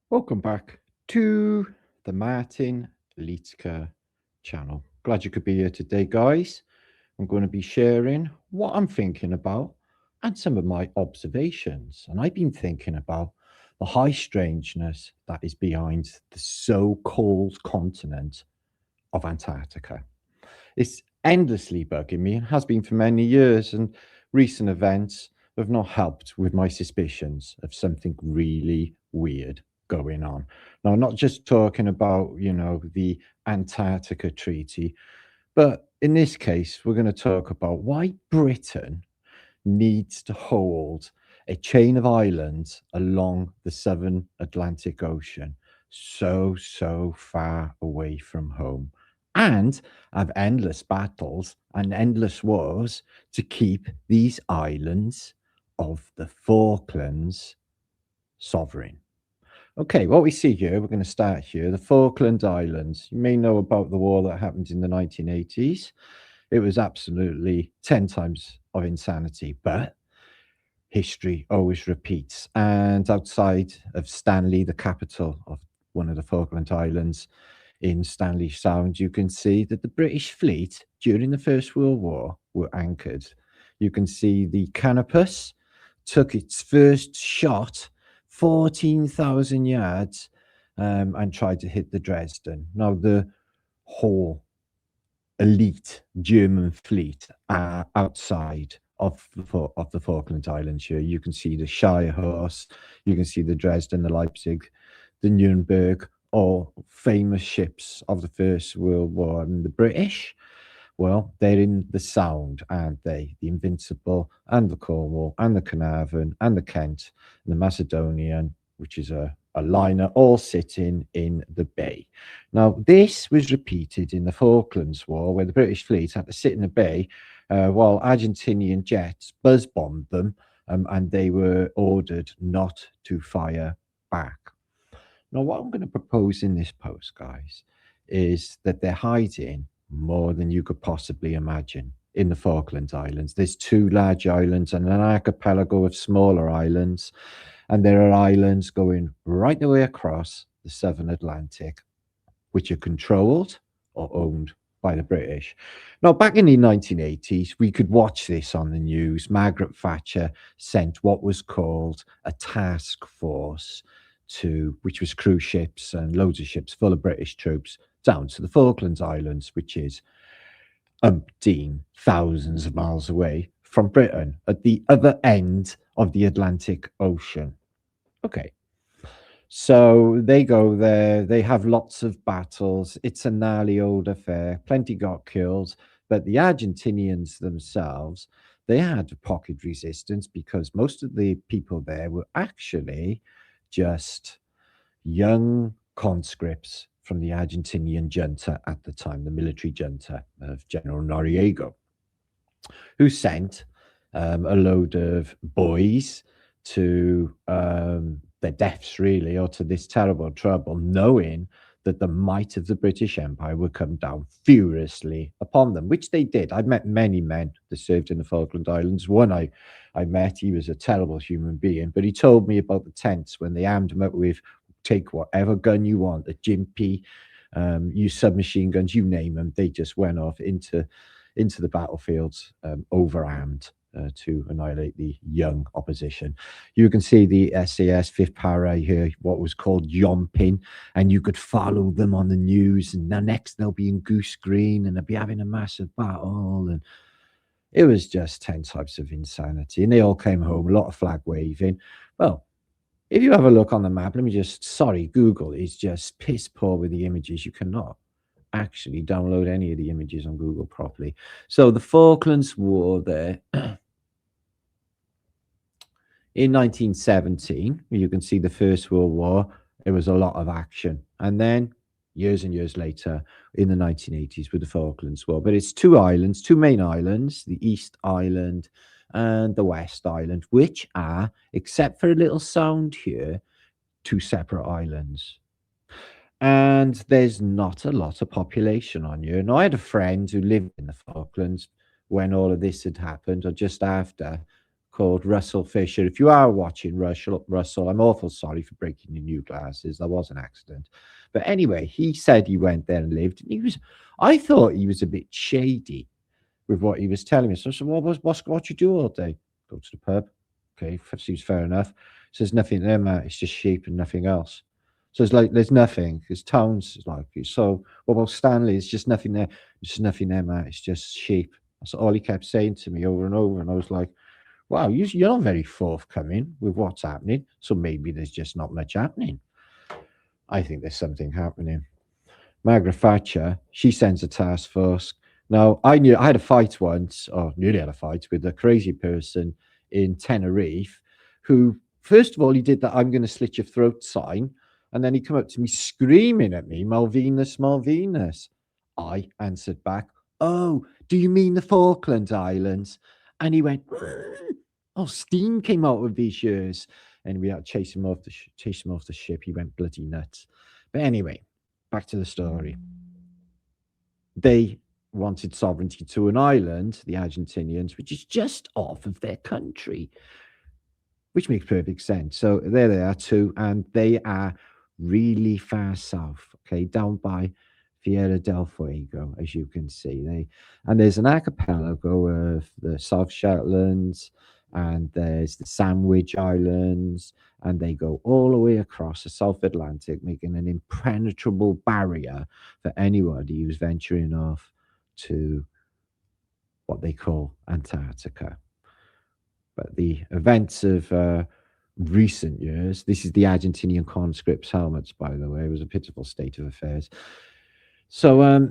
Welcome back to the Martin Liedtke channel. Glad you could be here today, guys. I'm going to be sharing what I'm thinking about and some of my observations. And I've been thinking about the high strangeness that is behind the so called continent of Antarctica. It's endlessly bugging me and has been for many years, and recent events have not helped with my suspicions of something really weird going on. Now, I'm not just talking about, the Antarctica Treaty, but in this case, we're going to talk about why Britain needs to hold a chain of islands along the southern Atlantic Ocean, so far away from home, and have endless battles and endless wars to keep these islands of the Falklands sovereign. Okay, what we see here, we're going to start here. The Falkland Islands. You may know about the war that happened in the 1980s. It was absolutely 10 times of insanity, but history always repeats. And outside of Stanley, the capital of one of the Falkland Islands in Stanley Sound, you can see that the British fleet during the First World War were anchored. You can see the Canopus took its first shot 14,000 yards and tried to hit the Dresden. Now, the whole elite German fleet outside of the Falkland Islands here. You can see the Shire Horse, you can see the Dresden, the Leipzig, the Nuremberg, all famous ships of the First World War. And the British, well, they're in the Sound, aren't they? The Invincible and the Cornwall and the Carnarvon and the Kent and the Macedonian, which is a liner, all sitting in the bay. Now, this was repeated in the Falklands War, where the British fleet had to sit in the bay while Argentinian jets buzz bombed them, and they were ordered not to fire back. Now, what I'm going to propose in this post, guys, is that they're hiding more than you could possibly imagine in the Falkland Islands. There's two large islands and an archipelago of smaller islands, and there are islands going right the way across the Southern Atlantic, which are controlled or owned by the British. Now, back in the 1980s, we could watch this on the news. Margaret Thatcher sent what was called a task force which was cruise ships and loads of ships full of British troops down to the Falklands Islands, which is umpteen thousands of miles away from Britain at the other end of the Atlantic Ocean. Okay, so they go there, they have lots of battles. It's a gnarly old affair. Plenty got killed, but the Argentinians themselves, they had pocket resistance because most of the people there were actually just young conscripts from the Argentinian junta at the time, the military junta of General Noriega, who sent a load of boys to their deaths, really, or to this terrible trouble, knowing that the might of the British Empire would come down furiously upon them, which they did. I've met many men that served in the Falkland Islands. One I met, he was a terrible human being, but he told me about the tents when they armed him up with take whatever gun you want, a Jimpy, use submachine guns, you name them. They just went off into the battlefields overarmed to annihilate the young opposition. You can see the SAS Fifth Para here, what was called yomping, and you could follow them on the news. And now next they'll be in Goose Green and they'll be having a massive battle. And it was just 10 types of insanity. And they all came home, a lot of flag waving. Well, if you have a look on the map, sorry, Google is just piss poor with the images. You cannot actually download any of the images on Google properly. So the Falklands War there in 1917, you can see the First World War, it was a lot of action. And then years and years later in the 1980s with the Falklands War. But it's two islands, two main islands, the East Island and the West Island, which are, except for a little sound here, two separate islands. And there's not a lot of population on here. Now, I had a friend who lived in the Falklands when all of this had happened, or just after, called Russell Fisher. If you are watching, Russell, I'm awful sorry for breaking your new glasses. That was an accident. But anyway, he said he went there and lived. And I thought he was a bit shady with what he was telling me. So I said, well, what you do all day? Go to the pub. Okay, seems fair enough. So there's nothing there, Matt. It's just sheep and nothing else. So it's like there's nothing. It's towns like so. What about Stanley? It's just nothing there. There's just nothing there, Matt. It's just sheep. That's all he kept saying to me over and over. And I was like, wow, you're not very forthcoming with what's happening. So maybe there's just not much happening. I think there's something happening. Margaret Thatcher, she sends a task force. Now, I had a fight once, or nearly had a fight with a crazy person in Tenerife who, first of all, he did that I'm going to slit your throat sign. And then he came up to me screaming at me, Malvinas, Malvinas. I answered back, oh, do you mean the Falkland Islands? And he went, oh, steam came out of his ears. And we had to chase him off the ship. He went bloody nuts. But anyway, back to the story. They wanted sovereignty to an island, the Argentinians, which is just off of their country, which makes perfect sense. So there they are too, and they are really far south, okay, down by Tierra del Fuego, as you can see. And there's an archipelago of the South Shetlands, and there's the Sandwich Islands, and they go all the way across the South Atlantic, making an impenetrable barrier for anybody who's venturing off to what they call Antarctica. But the events of recent years, this is the Argentinian conscripts' helmets, by the way. It was a pitiful state of affairs. So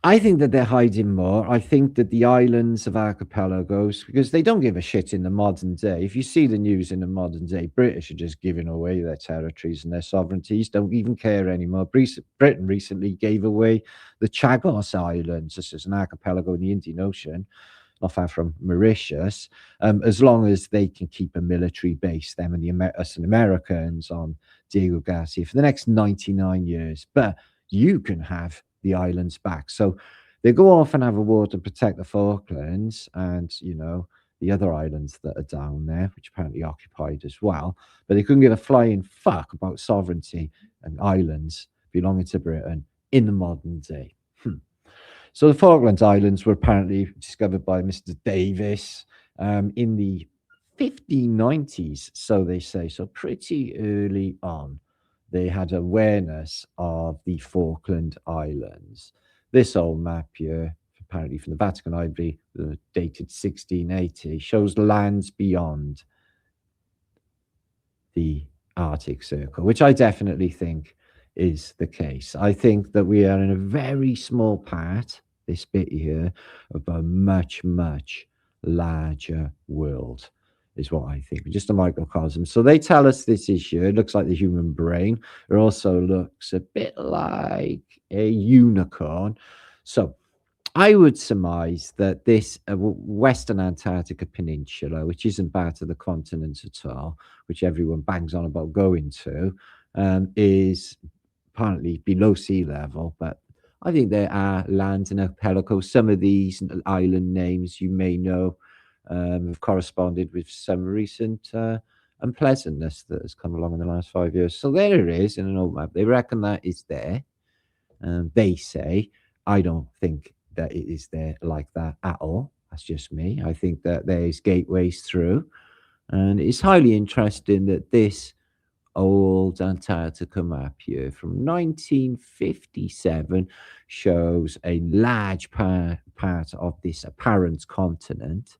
I think that they're hiding more. I think that the islands of archipelagos, because they don't give a shit in the modern day. If you see the news in the modern day, British are just giving away their territories and their sovereignties, don't even care anymore. Britain recently gave away the Chagos Islands. This is an archipelago in the Indian Ocean, not far from Mauritius, as long as they can keep a military base, them and us and Americans on Diego Garcia for the next 99 years. But you can have the islands back. So they go off and have a war to protect the Falklands and, the other islands that are down there, which apparently occupied as well. But they couldn't give a flying fuck about sovereignty and islands belonging to Britain in the modern day. So the Falkland Islands were apparently discovered by Mr. Davis in the 1590s, so they say. So pretty early on, they had awareness of the Falkland Islands. This old map here, apparently from the Vatican Library, dated 1680, shows lands beyond the Arctic Circle, which I definitely think is the case. I think that we are in a very small part, this bit here, of a much, much larger world, is what I think. Just a microcosm. So they tell us this issue. It looks like the human brain. It also looks a bit like a unicorn. So I would surmise that this Western Antarctica Peninsula, which isn't part of the continent at all, which everyone bangs on about going to, is apparently below sea level. But I think there are lands in archipelagos. Some of these island names you may know have corresponded with some recent unpleasantness that has come along in the last 5 years. So there it is in an old map. They reckon that is there. They say, I don't think that it is there like that at all. That's just me. I think that there's gateways through. And it's highly interesting that this old Antarctica map here from 1957 shows a large part of this apparent continent,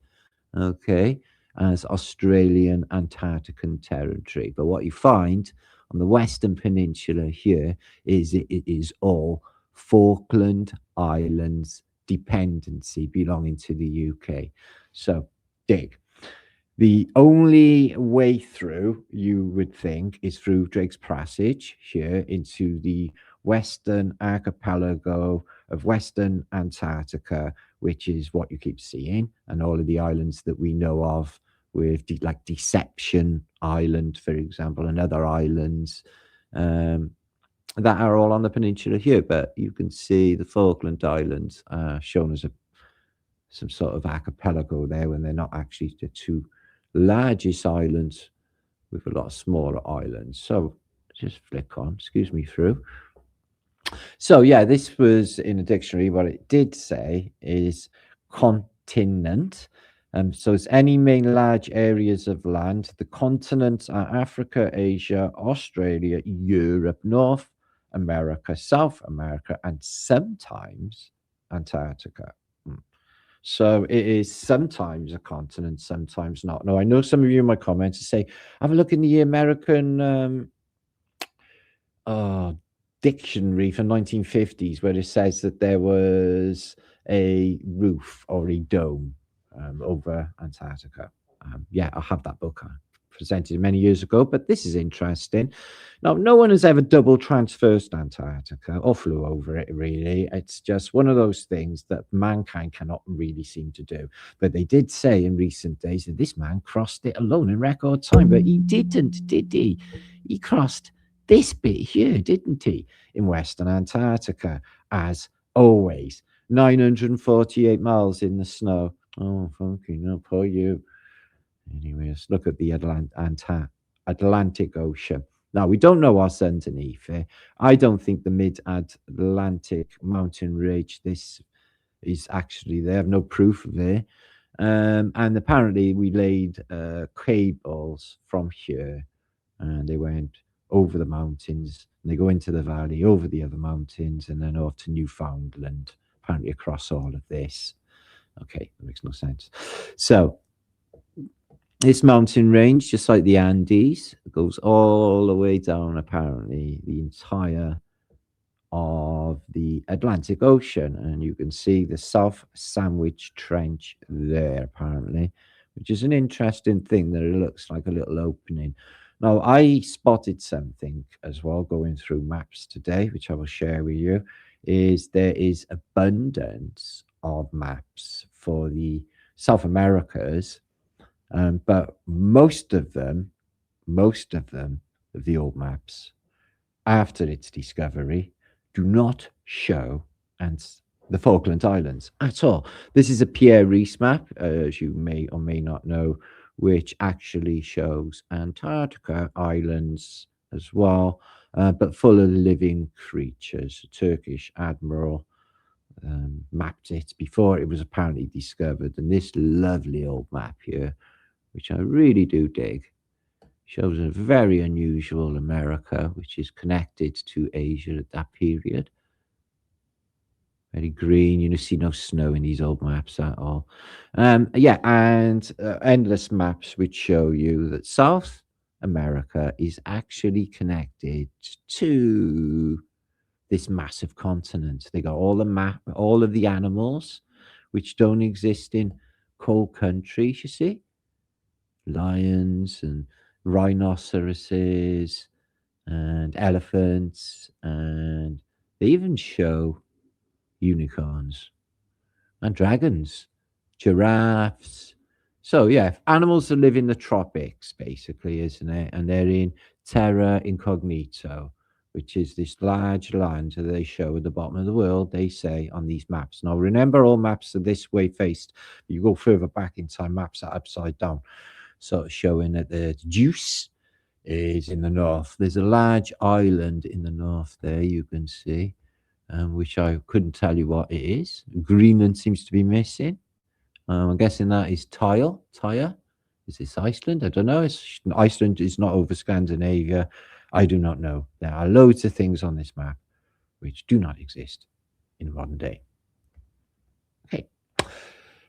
okay, as Australian Antarctican territory. But what you find on the Western Peninsula here is it is all Falkland Islands dependency belonging to the UK. So, dig. The only way through, you would think, is through Drake's Passage here into the Western archipelago of Western Antarctica, which is what you keep seeing, and all of the islands that we know of, with like Deception Island, for example, and other islands that are all on the peninsula here. But you can see the Falkland Islands shown as a some sort of archipelago there when they're not actually the two largest islands with a lot of smaller islands. So just flick on, excuse me, through. So yeah, this was in a dictionary. What it did say is continent. So it's any main large areas of land. The continents are Africa, Asia, Australia, Europe, North America, South America, and sometimes Antarctica. So it is sometimes a continent, sometimes not. Now, I know some of you in my comments say, have a look in the American dictionary from 1950s where it says that there was a roof or a dome over Antarctica. Yeah, I have that book. I presented many years ago, but this is interesting. Now, no one has ever double transversed Antarctica or flew over it, really. It's just one of those things that mankind cannot really seem to do. But they did say in recent days that this man crossed it alone in record time, but he didn't, did he? He crossed this bit here, didn't he, in Western Antarctica, as always. 948 miles in the snow. Oh, funky, no, poor you. Anyways, look at the Atlantic Ocean. Now, we don't know what's underneath it. I don't think the mid-Atlantic mountain range, this is actually, they have no proof of it. And apparently we laid cables from here and they went over the mountains and they go into the valley, over the other mountains, and then off to Newfoundland, apparently across all of this. Okay, that makes no sense. So this mountain range, just like the Andes, goes all the way down, apparently, the entire of the Atlantic Ocean. And you can see the South Sandwich Trench there, apparently, which is an interesting thing that it looks like a little opening. Now, I spotted something as well going through maps today, which I will share with you, is there is abundance of maps for the South Americas, but most of them, the old maps, after its discovery, do not show the Falkland Islands at all. This is a Pierre Rees map, as you may or may not know, which actually shows Antarctica islands as well, but full of living creatures. A Turkish admiral mapped it before it was apparently discovered. And this lovely old map here, which I really do dig, shows a very unusual America, which is connected to Asia at that period. Very green. You see no snow in these old maps at all. Yeah, and endless maps which show you that South America is actually connected to this massive continent. They got all of the animals which don't exist in cold countries, you see. Lions and rhinoceroses and elephants, and they even show unicorns and dragons, giraffes. So yeah, animals that live in the tropics, basically, isn't it? And they're in Terra Incognito, which is this large land that they show at the bottom of the world, they say, on these maps. Now, remember, all maps are this way faced. You go further back in time, maps are upside down. So showing that the juice is in the north. There's a large island in the north there, you can see, which I couldn't tell you what it is. Greenland seems to be missing. I'm guessing that is Tyre. Is this Iceland? I don't know. Iceland is not over Scandinavia. I do not know. There are loads of things on this map which do not exist in modern day. Okay.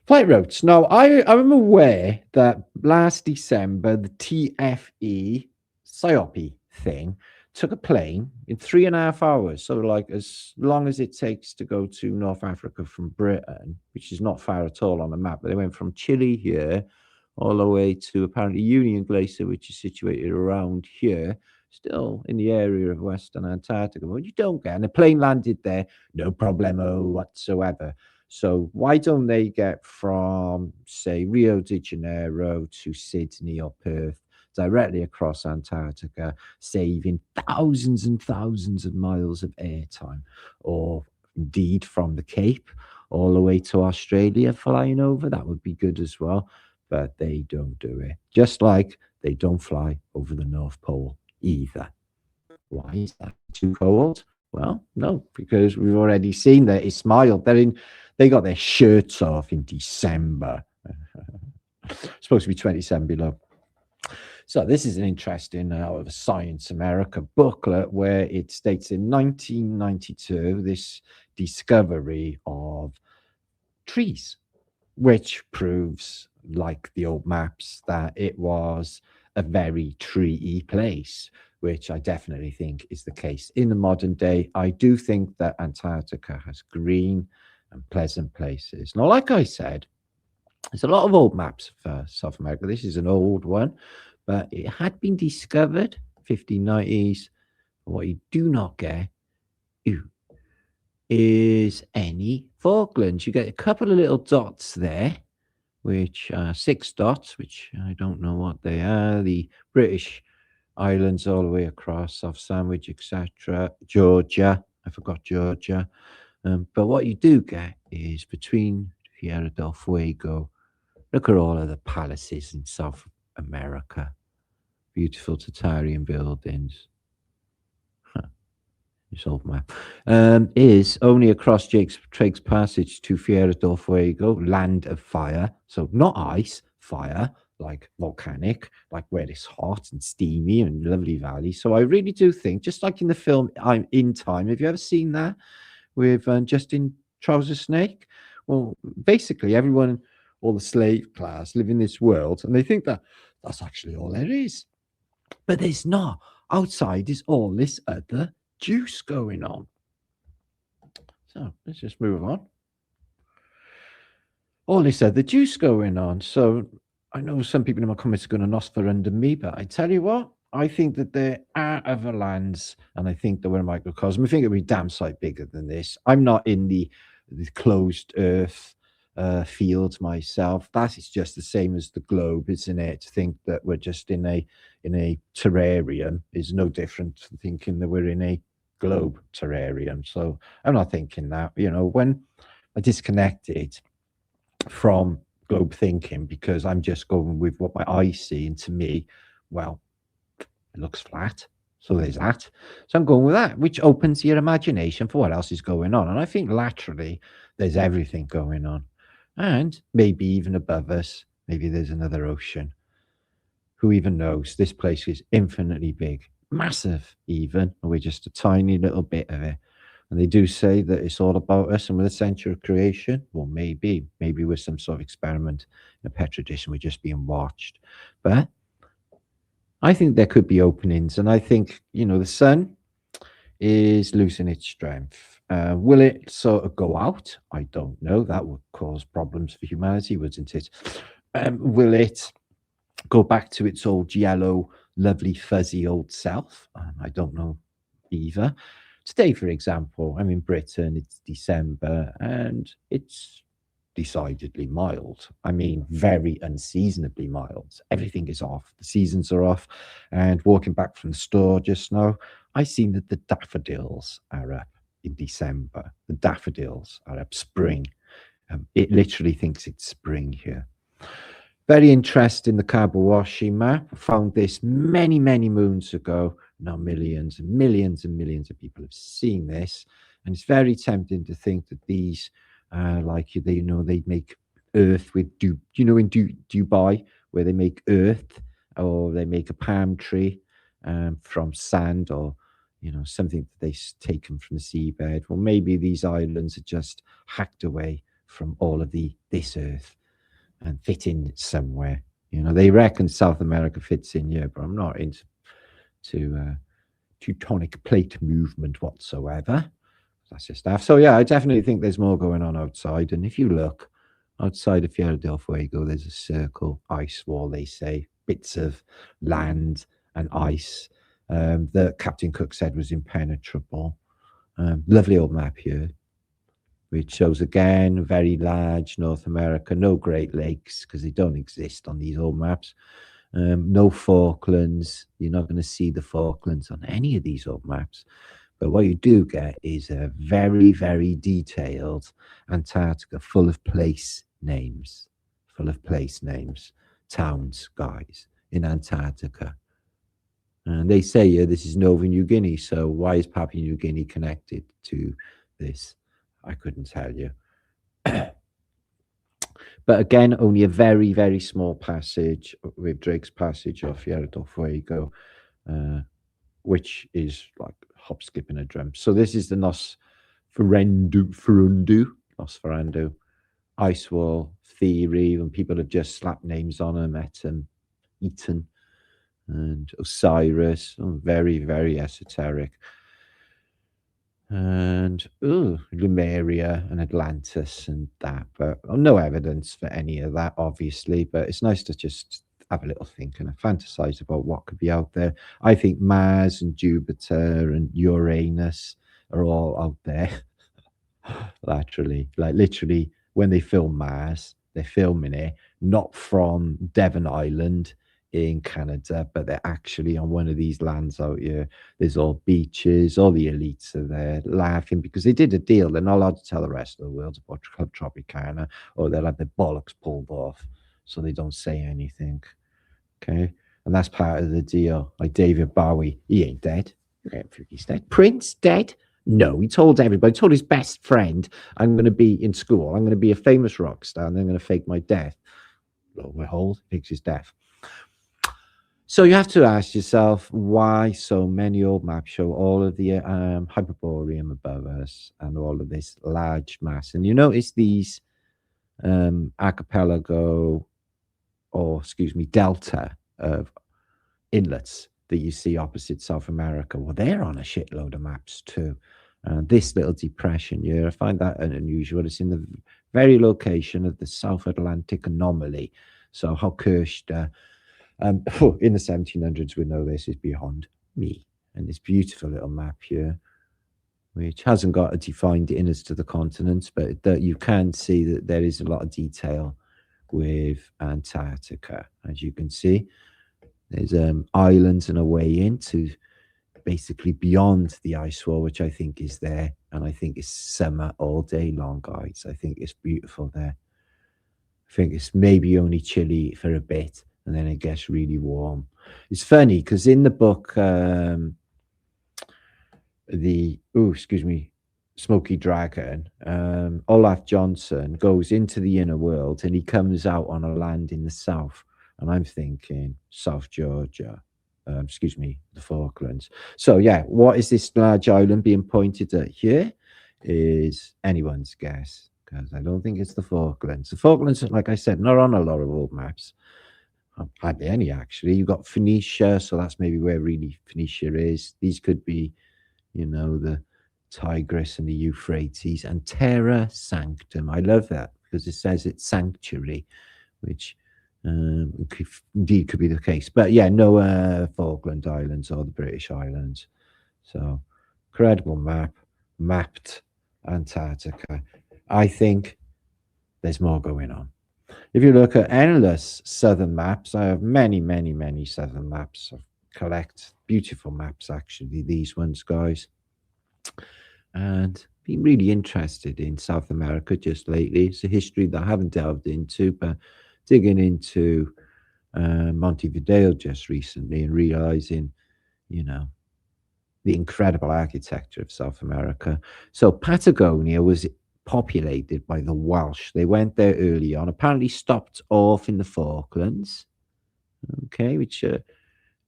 Flight routes. Now, I'm aware that last December, the TFE SIOPE thing took a plane in 3.5 hours. So like as long as it takes to go to North Africa from Britain, which is not far at all on the map, but they went from Chile here all the way to apparently Union Glacier, which is situated around here, still in the area of Western Antarctica. Well, you don't get, and the plane landed there, no problemo whatsoever. So why don't they get from, say, Rio de Janeiro to Sydney or Perth directly across Antarctica, saving thousands and thousands of miles of airtime, or indeed from the Cape all the way to Australia flying over. That would be good as well. But they don't do it. Just like they don't fly over the North Pole either. Why is that? Too cold? Well, no, because we've already seen that it's mild. They got their shirts off in December. Supposed to be 27 below. So this is an interesting out of a Science America booklet where it states in 1992 this discovery of trees, which proves, like the old maps, that it was a very treey place, which I definitely think is the case in the modern day. I do think that Antarctica has green and pleasant places. Now, like I said, there's a lot of old maps for South America. This is an old one, but it had been discovered 1590s. What you do not get is any Falklands. You get a couple of little dots there, which are 6 dots, which I don't know what they are. The British Islands all the way across, South Sandwich, etc. Georgia, I forgot Georgia. But what you do get is between Tierra del Fuego. Look at all of the palaces in South America. Beautiful Tartarian buildings. This old map. Is only across Drake's Passage to Tierra del Fuego, land of fire. So not ice, fire, like volcanic, like where it's hot and steamy and lovely valley. So I really do think, just like in the film I'm in Time, have you ever seen that with Justin Trouser Snake? Well, basically everyone, all the slave class live in this world and they think that that's actually all there is. But there's not. Outside is all this other juice going on. So let's just move on. All this other juice going on. So I know some people in my comments are going to nosfer under me, but I tell you what, I think that there are other lands, and I think that we're a microcosm. I think it'll be damn sight bigger than this. I'm not in the closed earth field myself. That is just the same as the globe, isn't it? To think that we're just in a terrarium is no different to thinking that we're in a globe terrarium. So I'm not thinking that. When I disconnected from globe thinking, because I'm just going with what my eyes see, and to me, well, it looks flat. So there's that. So I'm going with that, which opens your imagination for what else is going on. And I think laterally, there's everything going on. And maybe even above us, maybe there's another ocean. Who even knows? This place is infinitely big, massive even, and we're just a tiny little bit of it. And they do say that it's all about us and we're the center of creation. Well, maybe we're some sort of experiment in a petri dish and we're just being watched. But I think there could be openings, and I think, the sun is losing its strength. Will it sort of go out? I don't know. That would cause problems for humanity, wouldn't it? Will it go back to its old yellow, lovely, fuzzy old self? I don't know either. Today, for example, I'm in Britain, it's December, and it's decidedly mild. I mean, very unseasonably mild. Everything is off. The seasons are off. And walking back from the store just now, I seen that the daffodils are up in December. The daffodils are up, spring. It literally thinks it's spring here. Very interesting, the Kabawashi map. I found this many, many moons ago. Now millions and millions and millions of people have seen this. And it's very tempting to think that these like they make earth with in Dubai, where they make earth, or they make a palm tree from sand, or something that they've taken from the seabed. Well, maybe these islands are just hacked away from all of this earth and fit in somewhere. They reckon South America fits in here, but I'm not into tectonic plate movement whatsoever. That's just stuff. So yeah, I definitely think there's more going on outside. And if you look outside of Tierra del Fuego, there's a circle ice wall, they say, bits of land and ice that Captain Cook said was impenetrable. Lovely old map here, which shows again very large North America, no Great Lakes because they don't exist on these old maps. No Falklands. You're not going to see the Falklands on any of these old maps. But what you do get is a very, very detailed Antarctica full of place names, towns, guys, in Antarctica. And they say, yeah, this is Nova New Guinea. So why is Papua New Guinea connected to this? I couldn't tell you. But again, only a very, very small passage with Drake's Passage off Tierra del Fuego, which is like hop, skip, and a drum. So this is the Nosferatu ice wall theory, when people have just slapped names on them, Eton, and Osiris. Very, very esoteric. And Lemuria and Atlantis and that, but no evidence for any of that, obviously. But it's nice to just have a little think and fantasize about what could be out there. I think Mars and Jupiter and Uranus are all out there. Literally, when they film Mars, they're filming it not from Devon Island in Canada, but they're actually on one of these lands out here. There's all beaches, all the elites are there laughing because they did a deal. They're not allowed to tell the rest of the world about Club Tropicana, or they'll have their bollocks pulled off, so they don't say anything. Okay, and that's part of the deal. Like David Bowie, he ain't dead. He's dead. Prince dead? No, he told everybody, told his best friend, I'm going to be in school. I'm going to be a famous rock star, and they're going to fake my death. Lo and behold, fakes his death. So you have to ask yourself, why so many old maps show all of the Hyperborean above us and all of this large mass? And you notice these archipelago, or excuse me, delta of inlets that you see opposite South America. Well, they're on a shitload of maps too. This little depression here, I find that unusual. It's in the very location of the South Atlantic anomaly. So how cursed in the 1700s, we know this is beyond me. And this beautiful little map here, which hasn't got a defined inners to the continents, but that you can see that there is a lot of detail with Antarctica. As you can see, there's islands and a way into basically beyond the ice wall, which I think is there. And I think it's summer all day long, guys. I think it's beautiful there. I think it's maybe only chilly for a bit, and then it gets really warm. It's funny because in the book, Smoky Dragon, Olaf Johnson goes into the inner world and he comes out on a land in the south. And I'm thinking South Georgia, the Falklands. So yeah, what is this large island being pointed at here is anyone's guess, because I don't think it's the Falklands. The Falklands, like I said, not on a lot of old maps. Hardly any, actually. You've got Phoenicia, so that's maybe where really Phoenicia is. These could be, the Tigris and the Euphrates, and Terra Sanctum. I love that because it says it's sanctuary, which indeed could be the case. But yeah, no Falkland Islands or the British Islands. So incredible mapped Antarctica. I think there's more going on. If you look at endless southern maps, I have many, many, many southern maps. I collect beautiful maps, actually, these ones, guys. And been really interested in South America just lately. It's a history that I haven't delved into, but digging into Montevideo just recently and realizing, the incredible architecture of South America. So Patagonia was populated by the Welsh. They went there early on, apparently stopped off in the Falklands, okay, which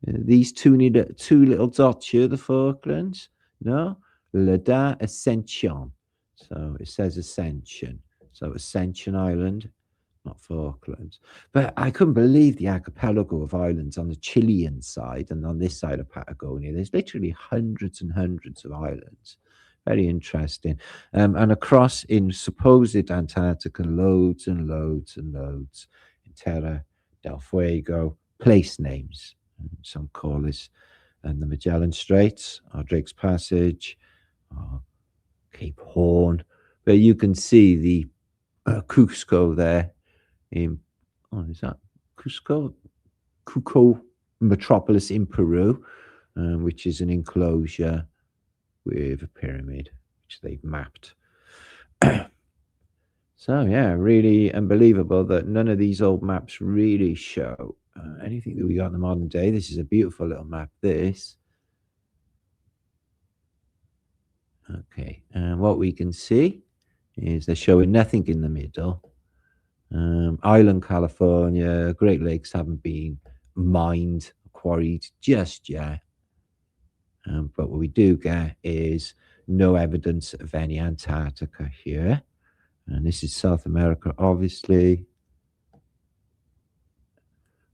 these two little dots here, the Falklands, no, La Ascension. So it says Ascension. So Ascension Island, not Falklands. But I couldn't believe the archipelago of islands on the Chilean side and on this side of Patagonia. There's literally hundreds and hundreds of islands. Very interesting. And across in supposed Antarctica, loads and loads and loads. In Terra del Fuego, place names. Some call this and the Magellan Straits, or Drake's Passage, or Cape Horn. But you can see the Cusco there in, is that Cusco? Cusco metropolis in Peru, which is an enclosure with a pyramid, which they've mapped. So yeah, really unbelievable that none of these old maps really show anything that we got in the modern day. This is a beautiful little map, this. Okay, and what we can see is they're showing nothing in the middle. Island California, Great Lakes haven't been mined, quarried just yet. But what we do get is no evidence of any Antarctica here. And this is South America, obviously.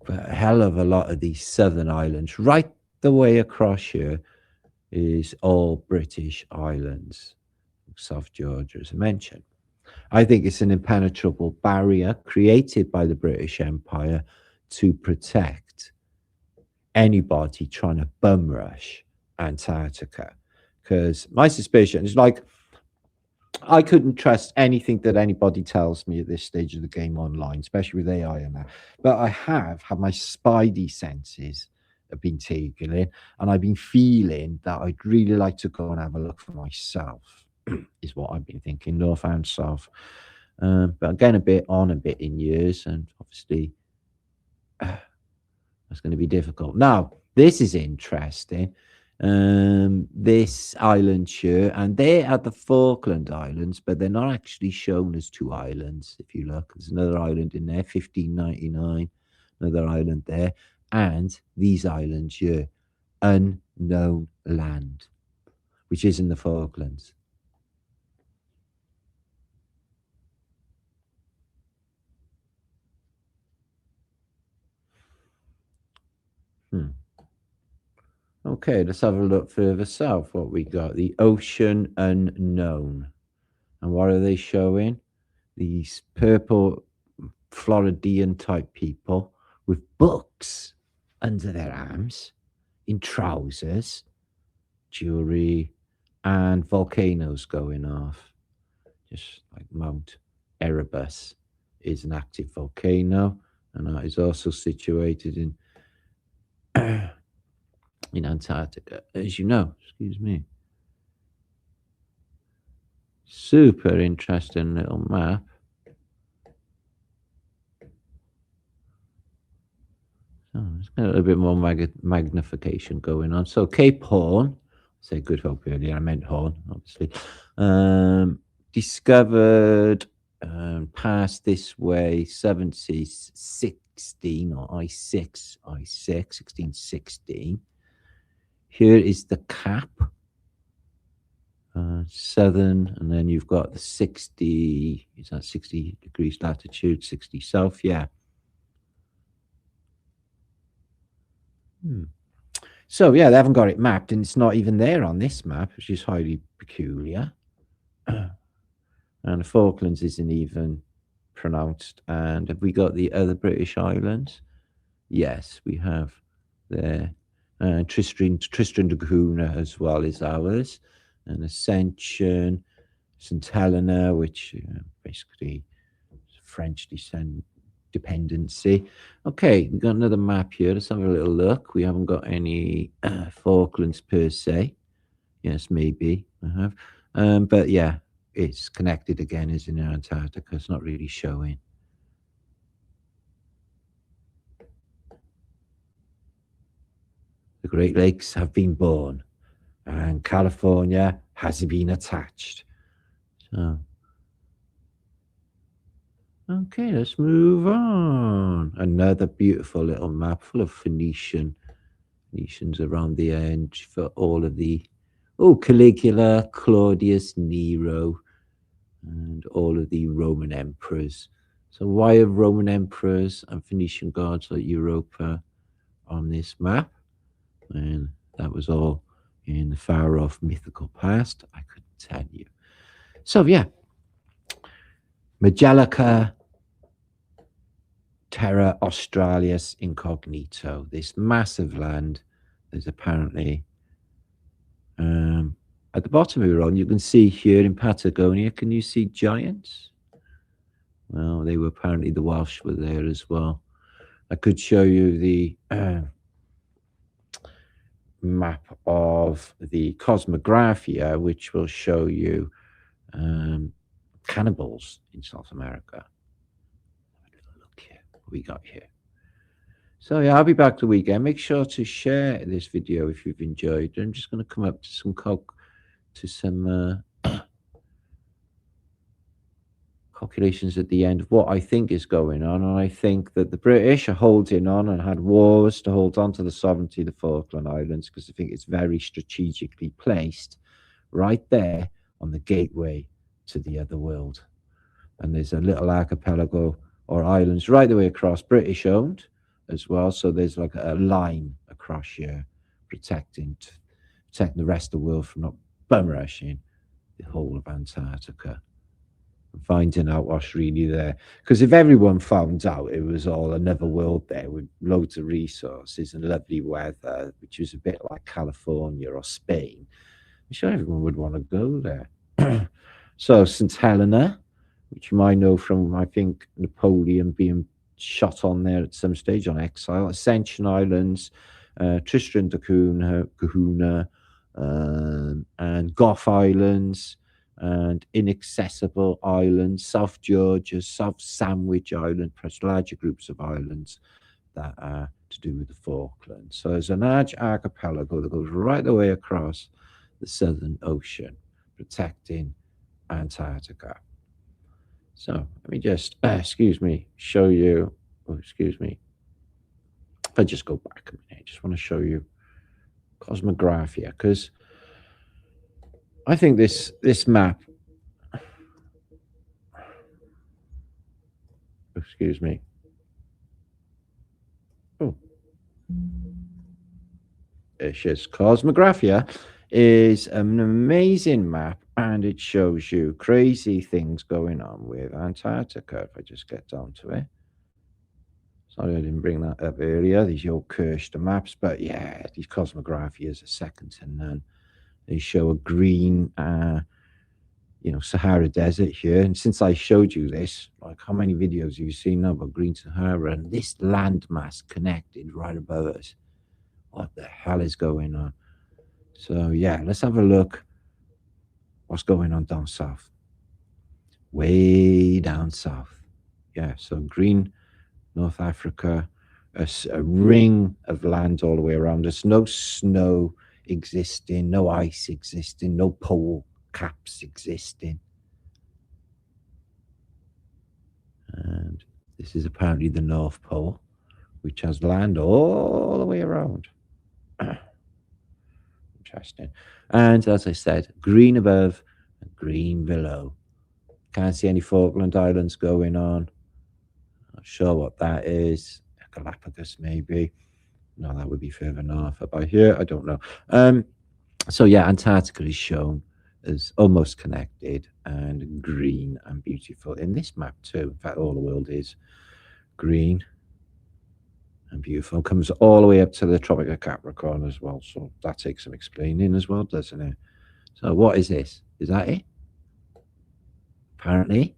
But a hell of a lot of these southern islands, right the way across here, is all British islands. South Georgia, as I mentioned. I think it's an impenetrable barrier created by the British Empire to protect anybody trying to bum rush Antarctica. Because my suspicion is like, I couldn't trust anything that anybody tells me at this stage of the game online, especially with AI and that. But I have had my spidey senses have been tingling, and I've been feeling that I'd really like to go and have a look for myself, is what I've been thinking, north and south. But I'm getting a bit on a bit in years, and obviously that's going to be difficult. Now, this is interesting. This island here, and they're at the Falkland Islands, but they're not actually shown as two islands. If you look, there's another island in there, 1599, another island there, and these islands here, unknown land, which is in the Falklands. Okay, let's have a look further south. What we got? The ocean unknown. And what are they showing? These purple Floridian type people with books under their arms, in trousers, jewelry, and volcanoes going off. Just like Mount Erebus is an active volcano, and that is also situated in in Antarctica, as you know. Excuse me. Super interesting little map. So there's a little bit more magnification going on. So Cape Horn, say Good Hope earlier, I meant Horn, obviously. Discovered past this way, 1716 or I6, 1616. Here is the cap, southern, and then you've got the 60, is that 60 degrees latitude, 60 south? Yeah. So, yeah, they haven't got it mapped, and it's not even there on this map, which is highly peculiar. And the Falklands isn't even pronounced. And have we got the other British islands? Yes, we have there. Tristan da Cunha as well is ours. And Ascension, St. Helena, which basically French dependency. Okay, we've got another map here. Let's have a little look. We haven't got any Falklands per se. Yes, maybe I have. But yeah, it's connected again, isn't it? Antarctica. It's not really showing. The Great Lakes have been born, and California has been attached. So, okay, let's move on. Another beautiful little map full of Phoenicians around the edge for all of the Caligula, Claudius, Nero, and all of the Roman emperors. So why have Roman emperors and Phoenician gods like Europa on this map? And that was all in the far off mythical past. I couldn't tell you. So yeah, Majelica, Terra Australis Incognito. This massive land is apparently at the bottom of Iran. You can see here in Patagonia. Can you see giants? Well, they were apparently, the Welsh were there as well. I could show you the map of the Cosmographia, which will show you cannibals in South America. Look here, what we got here. So yeah, I'll be back the weekend. Make sure to share this video if you've enjoyed. I'm just going to come up to some calculations at the end of what I think is going on, and I think that the British are holding on and had wars to hold on to the sovereignty of the Falkland Islands because I think it's very strategically placed right there on the gateway to the other world. And there's a little archipelago or islands right the way across, British owned as well. So there's like a line across here protecting the rest of the world from not bum rushing the whole of Antarctica. Finding out what's really there, because if everyone found out it was all another world there with loads of resources and lovely weather, which is a bit like California or Spain, I'm sure everyone would want to go there. So St Helena, which you might know from, I think, Napoleon being shot on there at some stage on exile, Ascension Islands, Tristan da Cunha, and Gough Islands, and Inaccessible Islands, South Georgia, South Sandwich Island, plus larger groups of islands that are to do with the Falklands. So there's a large archipelago that goes right the way across the Southern Ocean, protecting Antarctica. So let me just, show you, if I just go back a minute, I just want to show you Cosmographia, because I think this map, Cosmographia is an amazing map, and it shows you crazy things going on with Antarctica. If I just get down to it. Sorry, I didn't bring that up earlier. These your Kirsten maps, but yeah, these Cosmographias are second to none. They show a green, Sahara Desert here. And since I showed you this, like how many videos have you seen now about Green Sahara and this landmass connected right above us? What the hell is going on? So yeah, let's have a look what's going on down south. Way down south. Yeah, so green, North Africa, a ring of land all the way around us. No snow existing, no ice existing, no pole caps existing. And this is apparently the North Pole, which has land all the way around. Interesting. And as I said, green above and green below. Can't see any Falkland Islands going on. Not sure what that is. Galapagos, maybe. No, that would be further north. About here, I don't know. So yeah, Antarctica is shown as almost connected and green and beautiful in this map too. In fact, all the world is green and beautiful. Comes all the way up to the Tropic of Capricorn as well. So that takes some explaining as well, doesn't it? So what is this? Is that it? Apparently,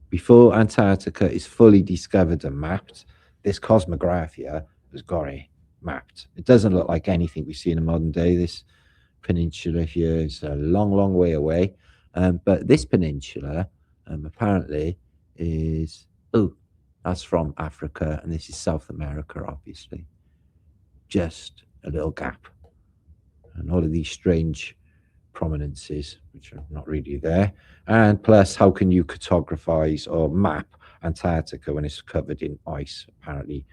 before Antarctica is fully discovered and mapped, this Cosmographia has got it mapped. It doesn't look like anything we see in the modern day. This peninsula here is a long, long way away. But this peninsula apparently is, that's from Africa, and this is South America, obviously. Just a little gap. And all of these strange prominences, which are not really there. And plus, how can you cartographize or map Antarctica when it's covered in ice, apparently,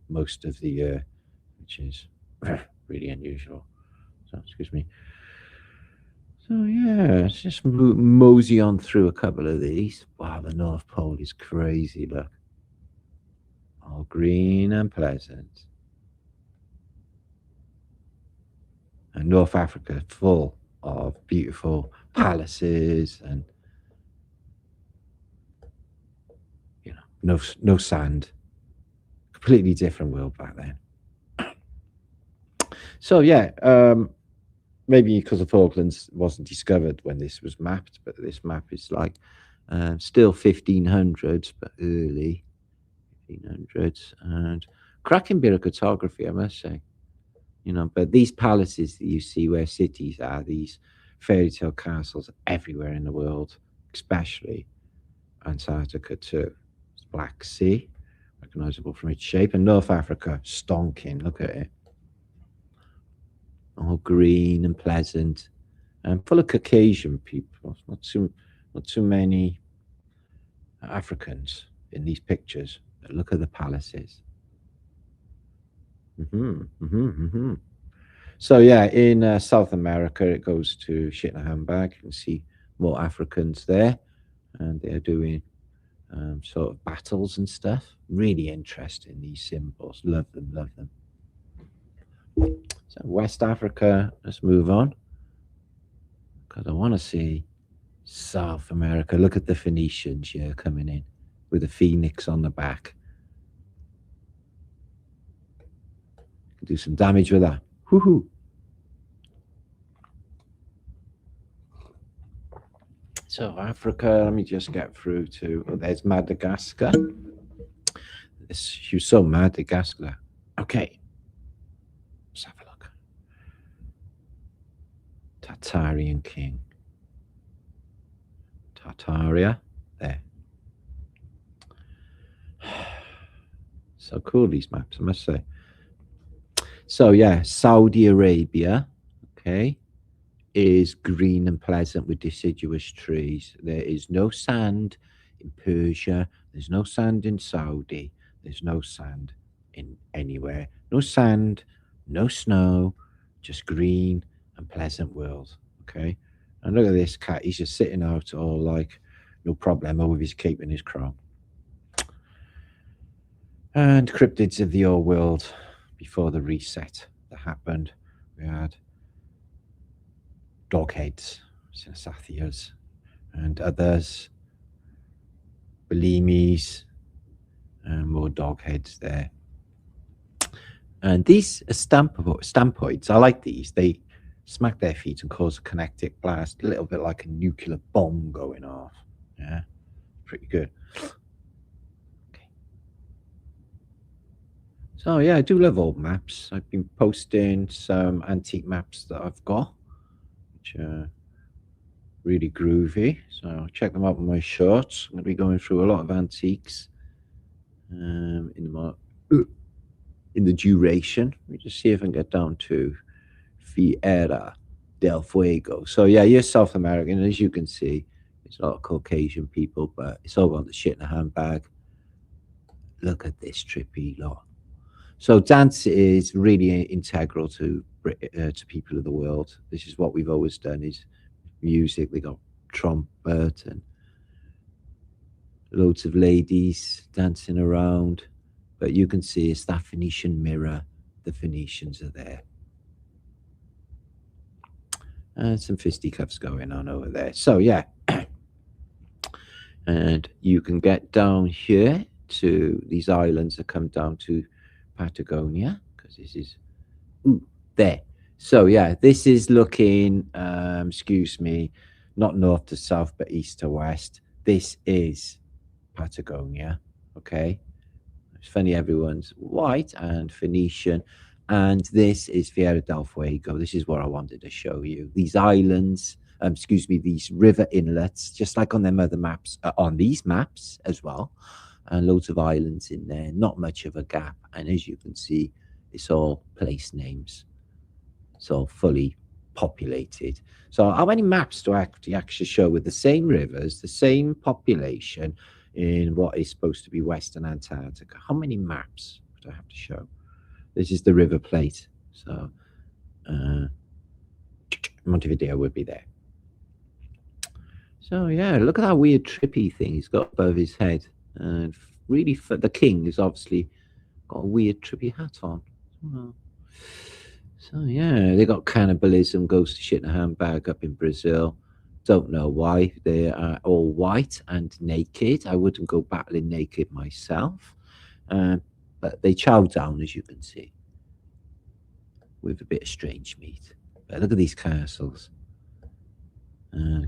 most of the year, which is really unusual. So, excuse me. So, yeah, let's just mosey on through a couple of these. Wow, the North Pole is crazy, look. All green and pleasant. And North Africa full of beautiful palaces and, no sand. Completely different world back then. So yeah, maybe because the Falklands wasn't discovered when this was mapped, but this map is like still 1500s, but early 1500s, and cracking bit of cartography, I must say. you know. But these palaces that you see where cities are, these fairy tale castles everywhere in the world, especially Antarctica too. It's Black Sea, recognizable from its shape, and North Africa, stonking. Look at it, all green and pleasant, and full of Caucasian people. Not too many Africans in these pictures. But look at the palaces. So yeah, in South America, it goes to shit in a handbag. You can see more Africans there, and they're doing sort of battles and stuff. Really interesting, these symbols. Love them, love them. So West Africa, let's move on, because I want to see South America. Look at the Phoenicians here coming in with a phoenix on the back. Do some damage with that. Woohoo! So Africa, let me just get through to, oh, there's Madagascar. You saw Madagascar. Okay. Let's have a look. Tartarian king. Tartaria. There. So cool, these maps, I must say. So yeah, Saudi Arabia, okay, is green and pleasant with deciduous trees. There is no sand in Persia. There's no sand in Saudi. There's no sand in anywhere. No sand, no snow, just green and pleasant world. Okay. And look at this cat. He's just sitting out all like no problemo with his cape and his crown. And cryptids of the old world before the reset that happened. We had dogheads, Sinasathias, and others, Belimes, and more dogheads there. And these are stampoids. I like these. They smack their feet and cause a kinetic blast, a little bit like a nuclear bomb going off. Yeah, pretty good. Okay. So yeah, I do love old maps. I've been posting some antique maps that I've got, which are really groovy. So check them out on my shorts. I'm going to be going through a lot of antiques in the duration. Let me just see if I can get down to Tierra del Fuego. So yeah, you're South American, as you can see, there's a lot of Caucasian people, but it's all about the shit in a handbag. Look at this trippy lot. So dance is really integral to people of the world. This is what we've always done: is music. They got trumpet and loads of ladies dancing around. But you can see it's that Phoenician mirror. The Phoenicians are there. And some fisticuffs going on over there. So yeah. And you can get down here to these islands that come down to Patagonia, because this is there. So yeah, this is looking, excuse me, not north to south, but east to west. This is Patagonia. Okay. It's funny, everyone's white and Phoenician. And this is Tierra del Fuego. This is what I wanted to show you. These islands, excuse me, these river inlets, just like on them other maps, on these maps as well. And loads of islands in there, not much of a gap. And as you can see, it's all place names. It's all fully populated. So how many maps do I actually show with the same rivers, the same population, in what is supposed to be Western Antarctica? How many maps do I have to show? This is the river plate. So Montevideo would be there. So yeah, look at that weird trippy thing he's got above his head. And really, the king is obviously got a weird trippy hat on. So yeah, they got cannibalism, goes to shit in a handbag up in Brazil. Don't know why. They are all white and naked. I wouldn't go battling naked myself. But they chow down, as you can see, with a bit of strange meat. But look at these castles.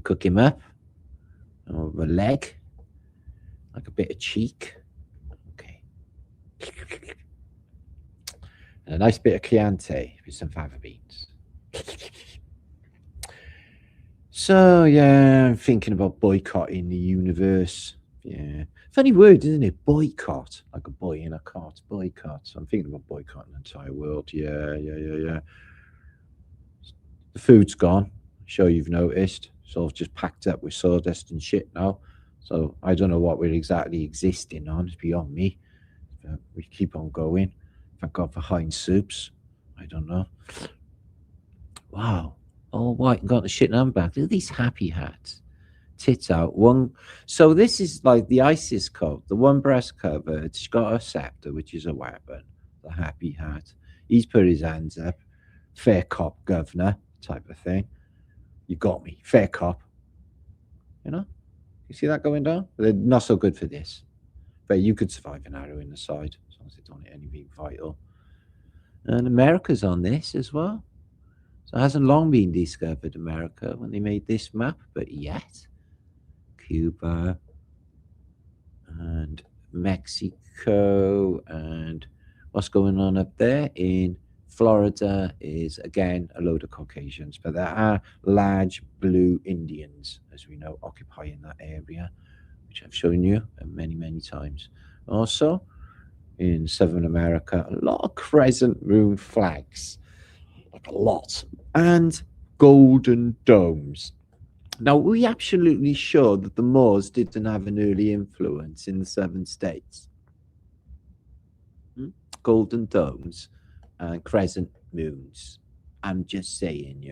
Cook him up. Over a leg. Like a bit of cheek. Okay. and a nice bit of Chianti with some fava beans. So yeah, I'm thinking about boycotting the universe. Yeah, funny word, isn't it? Boycott, like a boy in a cart. Boycott. So I'm thinking about boycotting the entire world. Yeah. The food's gone. I'm sure you've noticed. So I've just packed up with sawdust and shit now. So I don't know what we're exactly existing on. It's beyond me. But we keep on going. Thank God for Heinz soups. I don't know. Wow. All white and got the shit on back. Look at these happy hats. Tits out. One. So this is like the ISIS coat. The one breast cover. It's got a scepter, which is a weapon. The happy hat. He's put his hands up. Fair cop, governor type of thing. You got me. Fair cop. You know? You see that going down? They're not so good for this. But you could survive an arrow in the side as long as they don't hit anything vital. And America's on this as well. So it hasn't long been discovered, America, when they made this map, but yet Cuba and Mexico and what's going on up there in Florida is again a load of Caucasians, but there are large blue Indians, as we know, occupying that area, which I've shown you many times. Also, in Southern America, a lot of crescent moon flags, like a lot, and golden domes. Now, we absolutely sure that the Moors didn't have an early influence in the southern states. Golden domes and crescent moons. I'm just saying,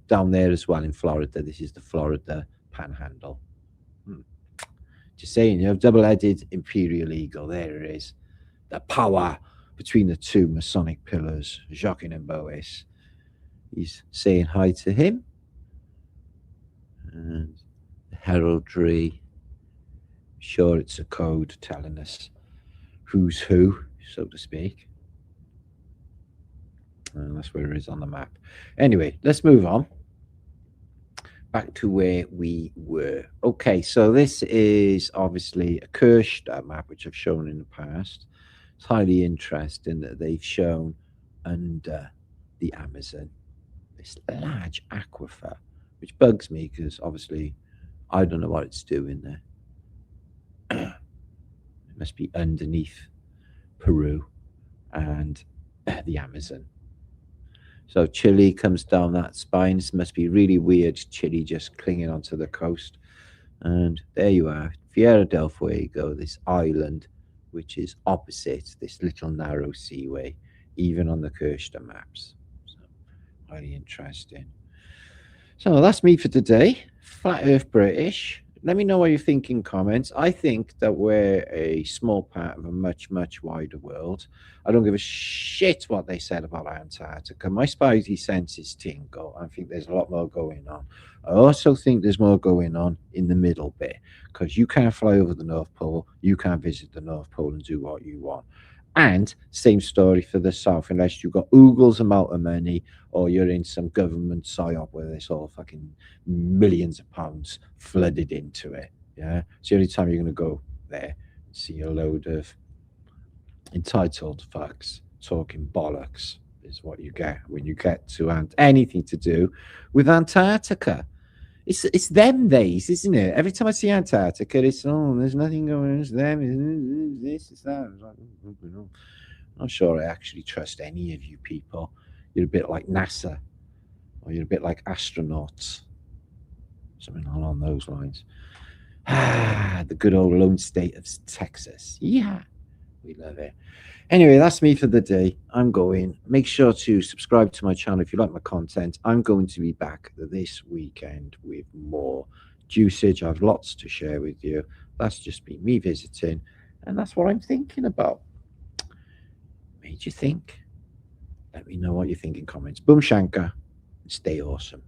down there as well in Florida, this is the Florida Panhandle. Just saying, double-headed imperial eagle. There it is. The power between the two Masonic pillars, Jacques and Bois. He's saying hi to him. And the heraldry, sure it's a code telling us who's who, so to speak. And that's where it is on the map. Anyway, let's move on. Back to where we were. Okay, so this is obviously a cursed map, which I've shown in the past. It's highly interesting that they've shown under the Amazon this large aquifer, which bugs me because obviously I don't know what it's doing there. It must be underneath Peru and the Amazon. So Chile comes down that spine. This must be really weird, Chile just clinging onto the coast. And there you are, Tierra del Fuego, this island, which is opposite this little narrow seaway, even on the Kirchner maps. So, highly interesting. So that's me for today. Flat Earth British. Let me know what you think in comments. I think that we're a small part of a much wider world. I don't give a shit what they said about Antarctica. My spidey senses tingle. I think there's a lot more going on. I also think there's more going on in the middle bit, because you can't fly over the North Pole. You can't visit the North Pole and do what you want. And same story for the South, unless you've got oogles amount of money or you're in some government psyop where there's all fucking millions of pounds flooded into it. Yeah, it's the only time you're going to go there and see a load of entitled fucks talking bollocks is what you get when you get to anything to do with Antarctica. It's them days, isn't it? Every time I see Antarctica, it's there's nothing going on. It's them. It's that. I'm not sure I actually trust any of you people. You're a bit like NASA, or you're a bit like astronauts, something along those lines. The good old lone state of Texas. Yeah, we love it. Anyway, that's me for the day. I'm going. Make sure to subscribe to my channel if you like my content. I'm going to be back this weekend with more juicage. I have lots to share with you. That's just been me visiting, and that's what I'm thinking about. Made you think? Let me know what you think in comments. Boom Shankar. Stay awesome.